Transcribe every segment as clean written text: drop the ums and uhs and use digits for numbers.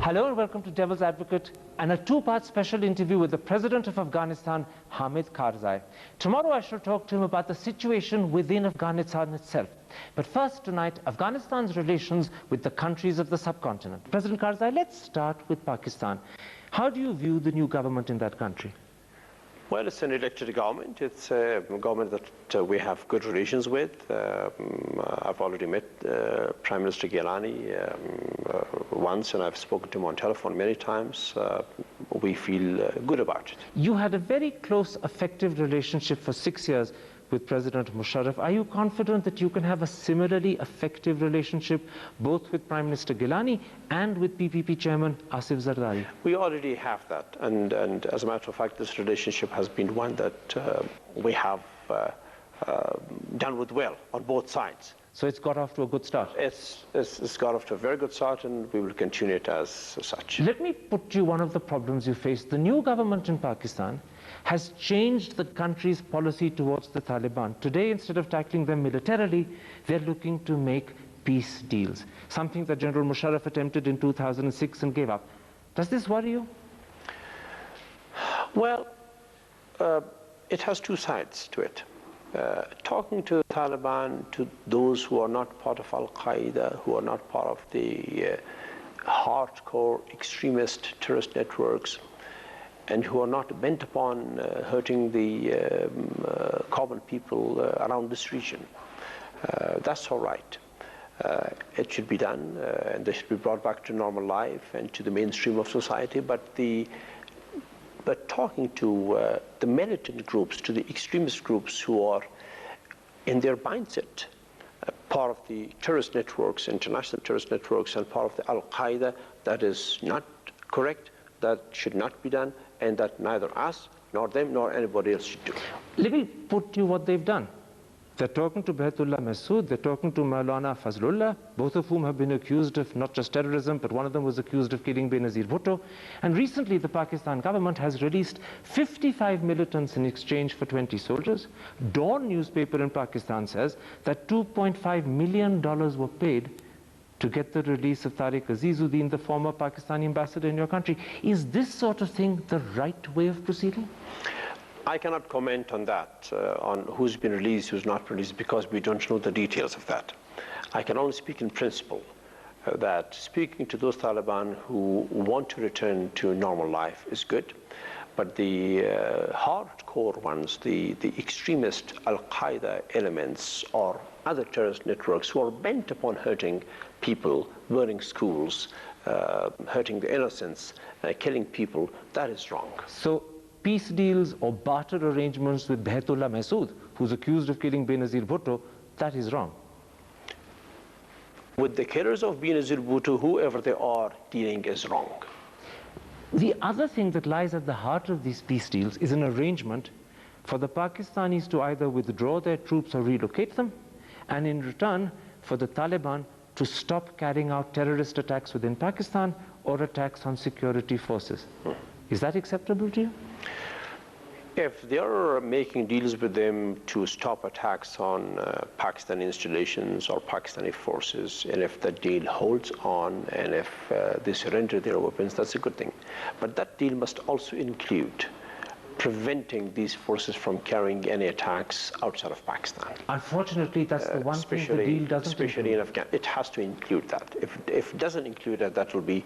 Hello and welcome to Devil's Advocate and a two-part special interview with the President of Afghanistan, Hamid Karzai. Tomorrow I shall talk to him about the situation within Afghanistan itself. But first tonight, Afghanistan's relations with the countries of the subcontinent. President Karzai, let's start with Pakistan. How do you view the new government in that country? Well, it's an elected government. It's a government that we have good relations with. I've already met Prime Minister Gilani once, and I've spoken to him on telephone many times. We feel good about it. You had a very close, effective relationship for 6 years with President Musharraf. Are you confident that you can have a similarly effective relationship both with Prime Minister Gilani and with PPP Chairman Asif Zardari? We already have that, and as a matter of fact, this relationship has been one that we have done with well on both sides. So it's got off to a good start? It's got off to a very good start, and we will continue it as such. Let me put to you one of the problems you face. The new government in Pakistan has changed the country's policy towards the Taliban. Today, instead of tackling them militarily, they're looking to make peace deals, something that General Musharraf attempted in 2006 and gave up. Does this worry you? Well, it has two sides to it. Talking to the Taliban, to those who are not part of Al-Qaeda, who are not part of the hardcore extremist terrorist networks, and who are not bent upon hurting the common people around this region. That's all right. It should be done, and they should be brought back to normal life and to the mainstream of society. But talking to the militant groups, to the extremist groups who are in their mindset part of the terrorist networks, international terrorist networks, and part of the Al-Qaeda, that is not correct. That should not be done, and that neither us, nor them, nor anybody else should do. Let me put to you what they've done. They're talking to Baitullah Masood, they're talking to Maulana Fazlullah, both of whom have been accused of not just terrorism, but one of them was accused of killing Benazir Bhutto. And recently the Pakistan government has released 55 militants in exchange for 20 soldiers. Dawn newspaper in Pakistan says that $2.5 million were paid to get the release of Tariq Azizuddin, the former Pakistani ambassador in your country. Is this sort of thing the right way of proceeding? I cannot comment on that, on who's been released, who's not released, because we don't know the details of that. I can only speak in principle, that speaking to those Taliban who want to return to normal life is good, but the hardcore ones, the extremist Al-Qaeda elements or other terrorist networks who are bent upon hurting people, burning schools, hurting the innocents, killing people, that is wrong. So peace deals or barter arrangements with Baitullah Masood, who's accused of killing Benazir Bhutto, that is wrong. With the killers of Benazir Bhutto, whoever they are, dealing is wrong. The other thing that lies at the heart of these peace deals is an arrangement for the Pakistanis to either withdraw their troops or relocate them, and in return for the Taliban to stop carrying out terrorist attacks within Pakistan or attacks on security forces. Is that acceptable to you? If they are making deals with them to stop attacks on Pakistani installations or Pakistani forces, and if that deal holds on, and if they surrender their weapons, that's a good thing. But that deal must also include preventing these forces from carrying any attacks outside of Pakistan. Unfortunately, that's the one thing the deal doesn't especially include. in Afghanistan. It has to include that. If it doesn't include that, that will be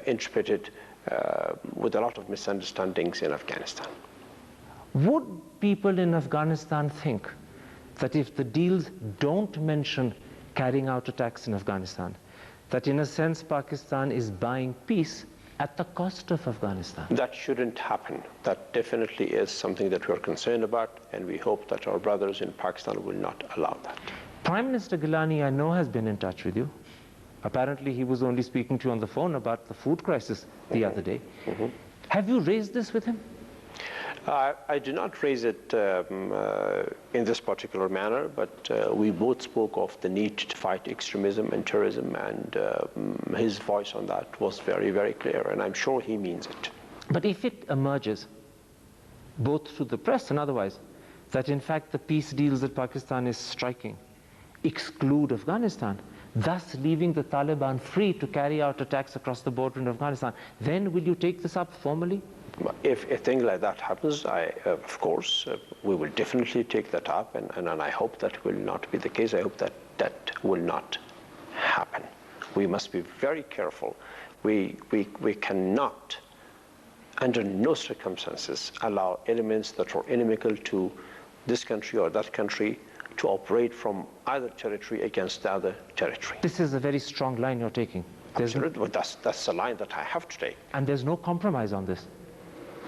interpreted with a lot of misunderstandings in Afghanistan. Would people in Afghanistan think that if the deals don't mention carrying out attacks in Afghanistan, that in a sense Pakistan is buying peace at the cost of Afghanistan? That shouldn't happen. That definitely is something that we're concerned about, and we hope that our brothers in Pakistan will not allow that. Prime Minister Gilani, I know, has been in touch with you. Apparently he was only speaking to you on the phone about the food crisis the other day. Have you raised this with him? I did not raise it in this particular manner, but we both spoke of the need to fight extremism and terrorism, and his voice on that was very, very clear, and I'm sure he means it. But if it emerges, both through the press and otherwise, that in fact the peace deals that Pakistan is striking exclude Afghanistan, thus leaving the Taliban free to carry out attacks across the border in Afghanistan, then will you take this up formally? If a thing like that happens, of course, we will definitely take that up, and I hope that will not be the case. I hope that that will not happen. We must be very careful. We cannot, under no circumstances, allow elements that are inimical to this country or that country to operate from either territory against the other territory. This is a very strong line you're taking. Absolutely. That's the line that I have to take. And there's no compromise on this.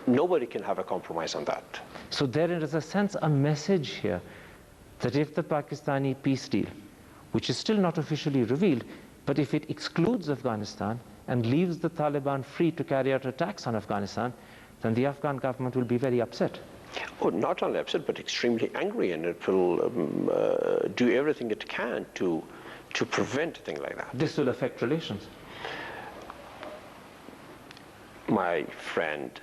Nobody can have a compromise on that. So there is, a sense, a message here that if the Pakistani peace deal, which is still not officially revealed, but if it excludes Afghanistan and leaves the Taliban free to carry out attacks on Afghanistan, then the Afghan government will be very upset. Oh, not only upset, but extremely angry, and it will do everything it can to prevent a thing like that. This will affect relations. My friend,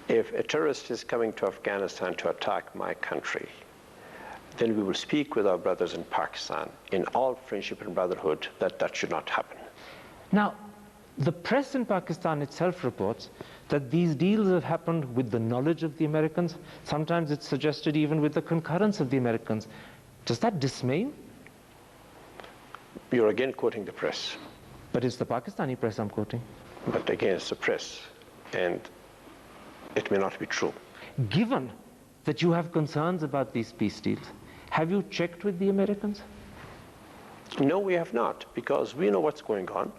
if a terrorist is coming to Afghanistan to attack my country, then we will speak with our brothers in Pakistan in all friendship and brotherhood that should not happen. Now, the press in Pakistan itself reports that these deals have happened with the knowledge of the Americans. Sometimes it's suggested even with the concurrence of the Americans. Does that dismay you? You're again quoting the press. But it's the Pakistani press I'm quoting. But again, it's the press, and it may not be true. Given that you have concerns about these peace deals, have you checked with the Americans? No, we have not, because we know what's going on.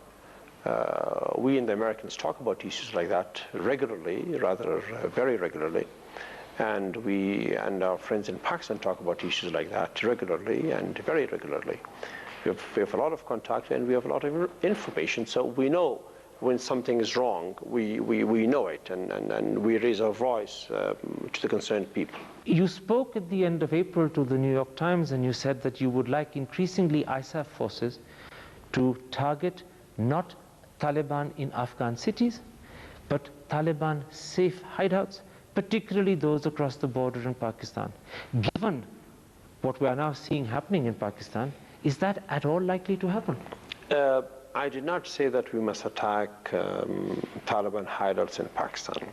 We and the Americans talk about issues like that regularly, rather very regularly. And we and our friends in Pakistan talk about issues like that regularly and very regularly. We have a lot of contact, and we have a lot of information, so we know when something is wrong. We know it, and we raise our voice to the concerned people. You spoke at the end of April to the New York Times, and you said that you would like increasingly ISAF forces to target not Taliban in Afghan cities, but Taliban safe hideouts, particularly those across the border in Pakistan. Given what we are now seeing happening in Pakistan, is that at all likely to happen? I did not say that we must attack Taliban hideouts in Pakistan.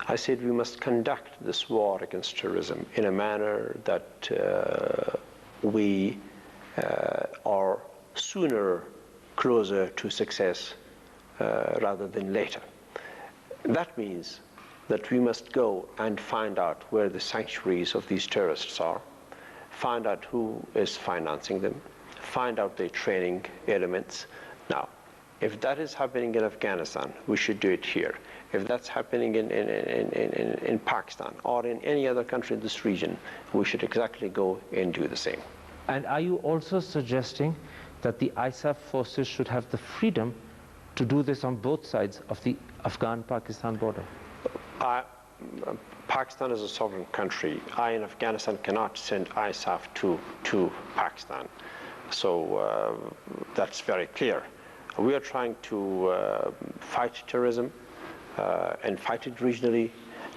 I said we must conduct this war against terrorism in a manner that we are sooner closer to success rather than later. That means that we must go and find out where the sanctuaries of these terrorists are, find out who is financing them, find out their training elements. Now, if that is happening in Afghanistan, we should do it here. If that's happening in Pakistan or in any other country in this region, we should exactly go and do the same. And are you also suggesting that the ISAF forces should have the freedom to do this on both sides of the Afghan-Pakistan border? Pakistan is a sovereign country. I in Afghanistan cannot send ISAF to Pakistan. So that's very clear. We are trying to fight terrorism and fight it regionally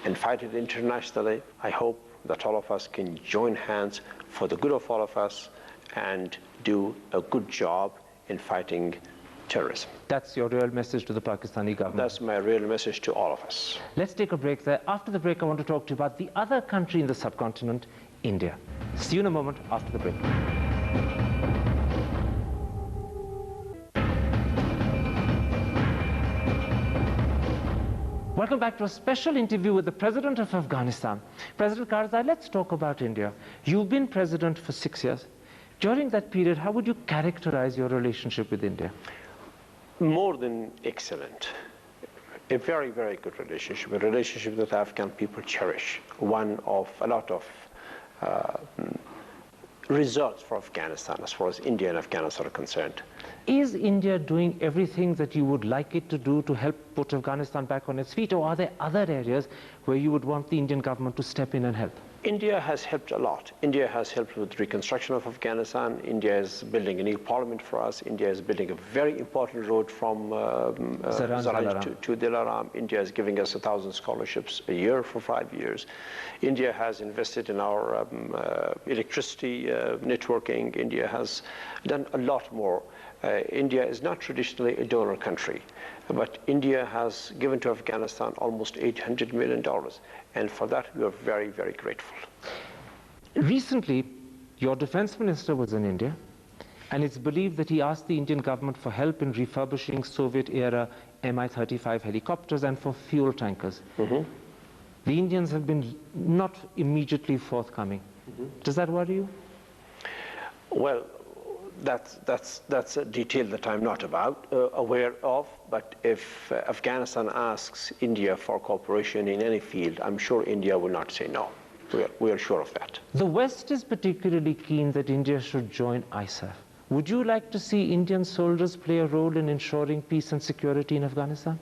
and fight it internationally. I hope that all of us can join hands for the good of all of us and do a good job in fighting terrorism. That's your real message to the Pakistani government? That's my real message to all of us. Let's take a break there. After the break, I want to talk to you about the other country in the subcontinent, India. See you in a moment after the break. Welcome back to a special interview with the President of Afghanistan. President Karzai, let's talk about India. You've been president for 6 years. During that period, how would you characterize your relationship with India? More than excellent. A very, very good relationship, a relationship that Afghan people cherish. One of a lot of results for Afghanistan as far as India and Afghanistan are concerned. Is India doing everything that you would like it to do to help put Afghanistan back on its feet, or are there other areas where you would want the Indian government to step in and help? India has helped a lot. India has helped with reconstruction of Afghanistan. India is building a new parliament for us. India is building a very important road from Zaranj to Dilaram. India is giving us 1,000 scholarships a year for 5 years. India has invested in our electricity networking. India has done a lot more. India is not traditionally a donor country, but India has given to Afghanistan almost $800 million. And for that, we are very, very grateful. Recently, your defense minister was in India, and it's believed that he asked the Indian government for help in refurbishing Soviet-era Mi-35 helicopters and for fuel tankers. The Indians have been not immediately forthcoming. Does that worry you? Well, that's a detail that I'm not aware of, but if Afghanistan asks India for cooperation in any field, I'm sure India will not say no. We are sure of that. The West is particularly keen that India should join ISAF. Would you like to see Indian soldiers play a role in ensuring peace and security in Afghanistan?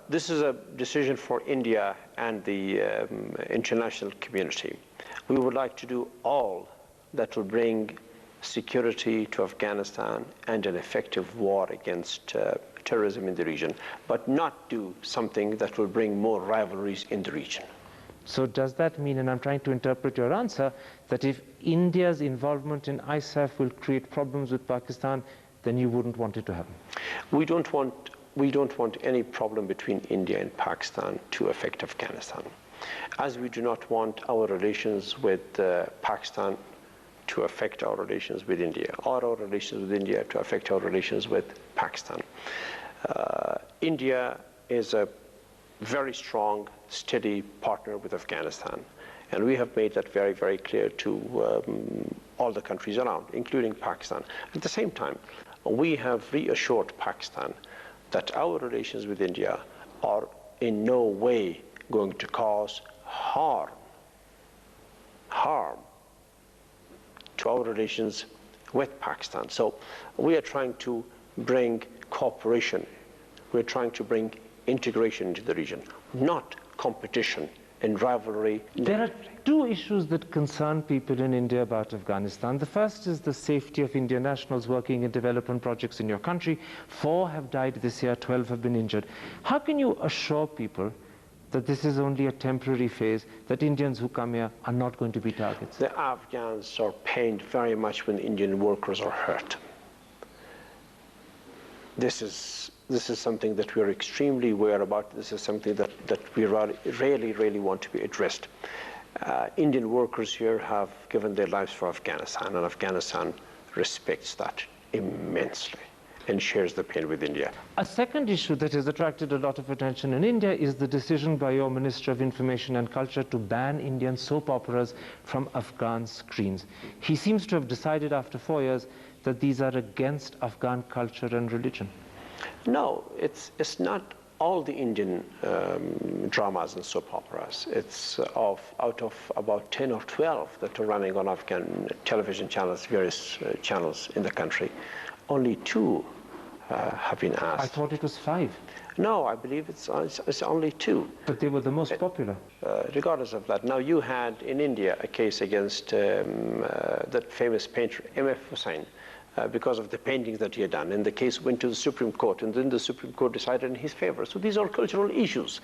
This is a decision for India and the international community. We would like to do all that will bring security to Afghanistan and an effective war against terrorism in the region, but not do something that will bring more rivalries in the region. So does that mean, and I'm trying to interpret your answer, that if India's involvement in ISAF will create problems with Pakistan, then you wouldn't want it to happen? We don't want any problem between India and Pakistan to affect Afghanistan, as we do not want our relations with Pakistan to affect our relations with India, or our relations with India to affect our relations with Pakistan. India is a very strong, steady partner with Afghanistan, and we have made that very, very clear to all the countries around, including Pakistan. At the same time, we have reassured Pakistan that our relations with India are in no way going to cause harm to our relations with Pakistan. So we are trying to bring cooperation. We're trying to bring integration into the region, not competition and rivalry. There are two issues that concern people in India about Afghanistan. The first is the safety of Indian nationals working in development projects in your country. 4 have died this year, 12 have been injured. How can you assure people that this is only a temporary phase, that Indians who come here are not going to be targets? The Afghans are pained very much when Indian workers are hurt. This is something that we are extremely aware about. This is something that we really want to be addressed. Indian workers here have given their lives for Afghanistan, and Afghanistan respects that immensely and shares the pain with India. A second issue that has attracted a lot of attention in India is the decision by your Minister of Information and Culture to ban Indian soap operas from Afghan screens. He seems to have decided after 4 years that these are against Afghan culture and religion. No, it's not all the Indian dramas and soap operas. It's out of about 10 or 12 that are running on Afghan television channels, various channels in the country. Only 2 have been asked. I thought it was 5. No, I believe it's only 2. But they were the most popular. Regardless of that. Now, you had in India a case against that famous painter, M.F. Hussain, because of the paintings that he had done. And the case went to the Supreme Court, and then the Supreme Court decided in his favor. So these are cultural issues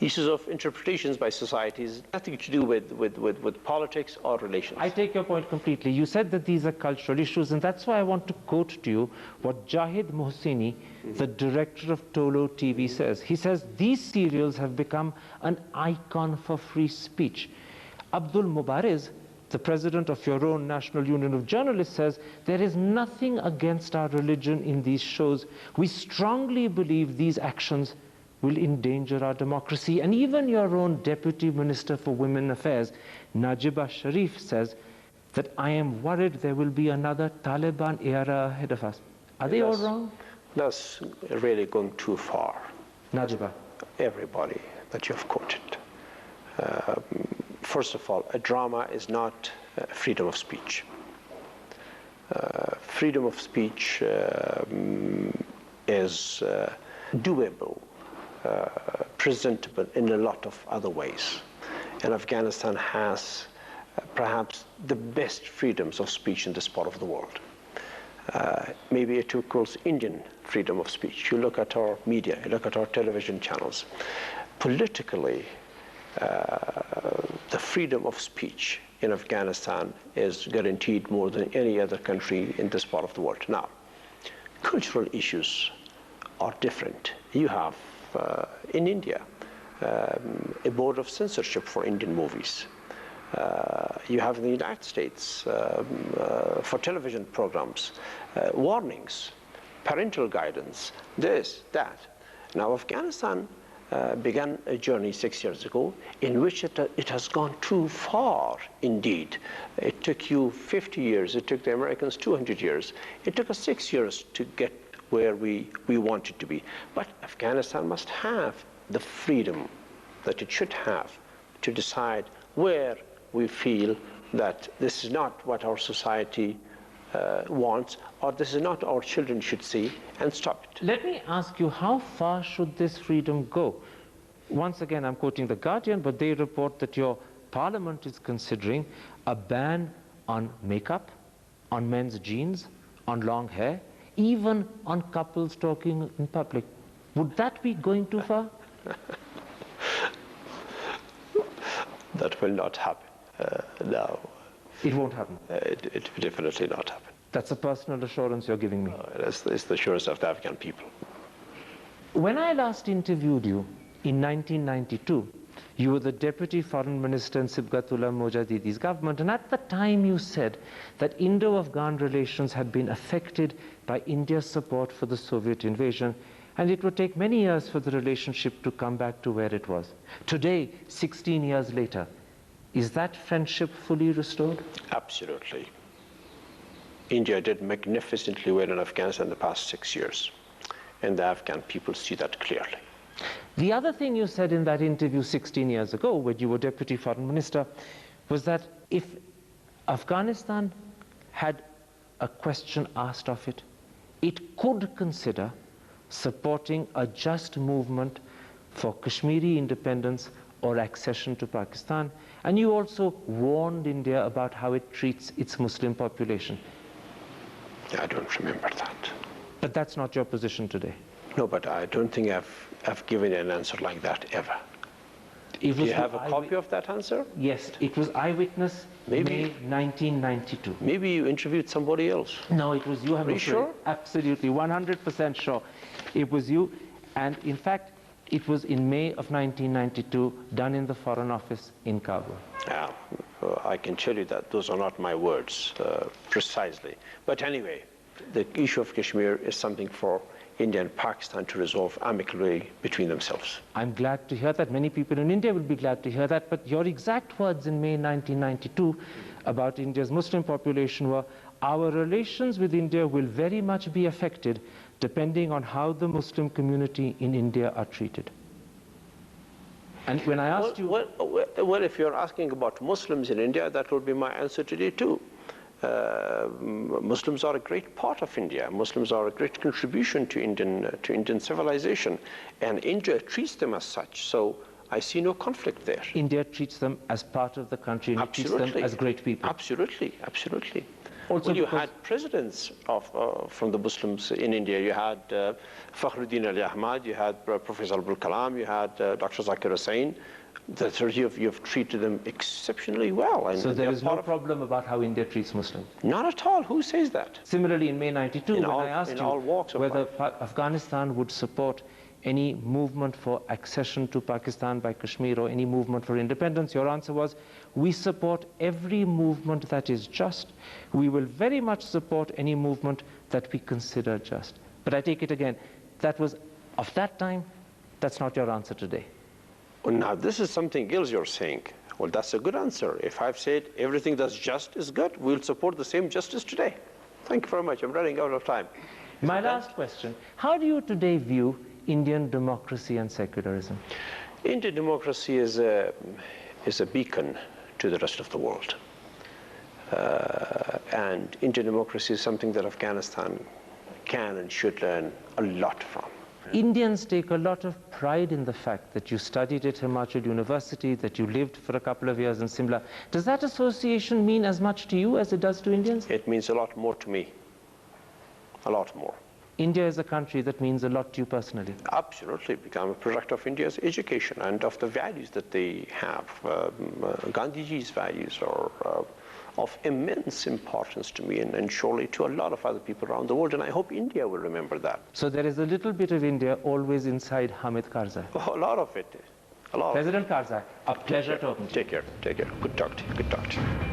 of interpretations by societies, nothing to do with politics or relations. I take your point completely. You said that these are cultural issues, and that's why I want to quote to you what Jahid Mohsini, the director of Tolo TV, says. He says, these serials have become an icon for free speech. Abdul Mubariz, the president of your own National Union of Journalists, says, there is nothing against our religion in these shows. We strongly believe these actions will endanger our democracy. And even your own Deputy Minister for Women Affairs, Najiba Sharif, says that I am worried there will be another Taliban era ahead of us. Are they all wrong? That's really going too far. Najiba. Everybody that you've quoted. First of all, a drama is not freedom of speech. Freedom of speech is doable, presentable in a lot of other ways. and Afghanistan has perhaps the best freedoms of speech in this part of the world. Maybe it equals Indian freedom of speech. You look at our media, you look at our television channels. Politically, the freedom of speech in Afghanistan is guaranteed more than any other country in this part of the world. Now, cultural issues are different. You have, in India, a board of censorship for Indian movies. You have in the United States, for television programs, warnings, parental guidance, this, that. Now, Afghanistan began a journey 6 years ago in which it has gone too far indeed. It took you 50 years, it took the Americans 200 years. It took us 6 years to get where we wanted to be. But Afghanistan must have the freedom that it should have to decide where we feel that this is not what our society wants, or this is not our children should see, and stop it. Let me ask you, how far should this freedom go? Once again, I'm quoting The Guardian, but they report that your parliament is considering a ban on makeup, on men's jeans, on long hair, even on couples talking in public. Would that be going too far? That will not happen. No. It won't happen? It will definitely not happen. That's a personal assurance you're giving me. It's the assurance of the Afghan people. When I last interviewed you in 1992, you were the Deputy Foreign Minister in Sibghatullah Mojahedi's government, and at the time you said that Indo-Afghan relations had been affected by India's support for the Soviet invasion, and it would take many years for the relationship to come back to where it was. Today, 16 years later, is that friendship fully restored? Absolutely. India did magnificently well in Afghanistan in the past 6 years, and the Afghan people see that clearly. The other thing you said in that interview 16 years ago, when you were Deputy Foreign Minister, was that if Afghanistan had a question asked of it, it could consider supporting a just movement for Kashmiri independence or accession to Pakistan. And you also warned India about how it treats its Muslim population. I don't remember that. But that's not your position today. No, but I don't think I've given an answer like that ever. Do you have a copy of that answer? Yes, it was Eyewitness, May 1992. Maybe you interviewed somebody else. No, it was you. Are you sure? Absolutely, 100% sure. It was you, and in fact, it was in May of 1992, done in the Foreign Office in Kabul. Yeah, I can tell you that those are not my words precisely. But anyway, the issue of Kashmir is something for India and Pakistan to resolve amicably between themselves. I'm glad to hear that. Many people in India will be glad to hear that. But your exact words in May 1992 about India's Muslim population were, our relations with India will very much be affected depending on how the Muslim community in India are treated. And when I asked you... Well, if you're asking about Muslims in India, that will be my answer today too. Muslims are a great part of India. Muslims are a great contribution to Indian civilization, and India treats them as such. So I see no conflict there. India treats them as part of the country, and it treats them as great people. Absolutely, absolutely. Also, well, you had presidents from the Muslims in India. You had Fakhruddin Ali Ahmad, you had Professor Abdul Kalam, you had Dr. Zakir Hussain. You've treated them exceptionally well. And so there is no problem about how India treats Muslims? Not at all. Who says that? Similarly, in May 92, when I asked you whether Afghanistan would support any movement for accession to Pakistan by Kashmir or any movement for independence, your answer was, we support every movement that is just. We will very much support any movement that we consider just. But I take it again, that was of that time, that's not your answer today. Well, now, this is something else you're saying. Well, that's a good answer. If I've said everything that's just is good, we'll support the same justice today. Thank you very much. I'm running out of time. My last question, how do you today view Indian democracy and secularism? Indian democracy is a beacon to the rest of the world. And Indian democracy is something that Afghanistan can and should learn a lot from. Indians take a lot of pride in the fact that you studied at Himachal University, that you lived for a couple of years in Simla. Does that association mean as much to you as it does to Indians? It means a lot more to me, a lot more. India is a country that means a lot to you personally. Absolutely, become a product of India's education and of the values that they have. Gandhiji's values are of immense importance to me and surely to a lot of other people around the world, and I hope India will remember that. So there is a little bit of India always inside Hamid Karzai. Oh, a lot of it. A lot. President Karzai, a pleasure talking to you. Take care. Take care. Good talk to you. Good talk to you.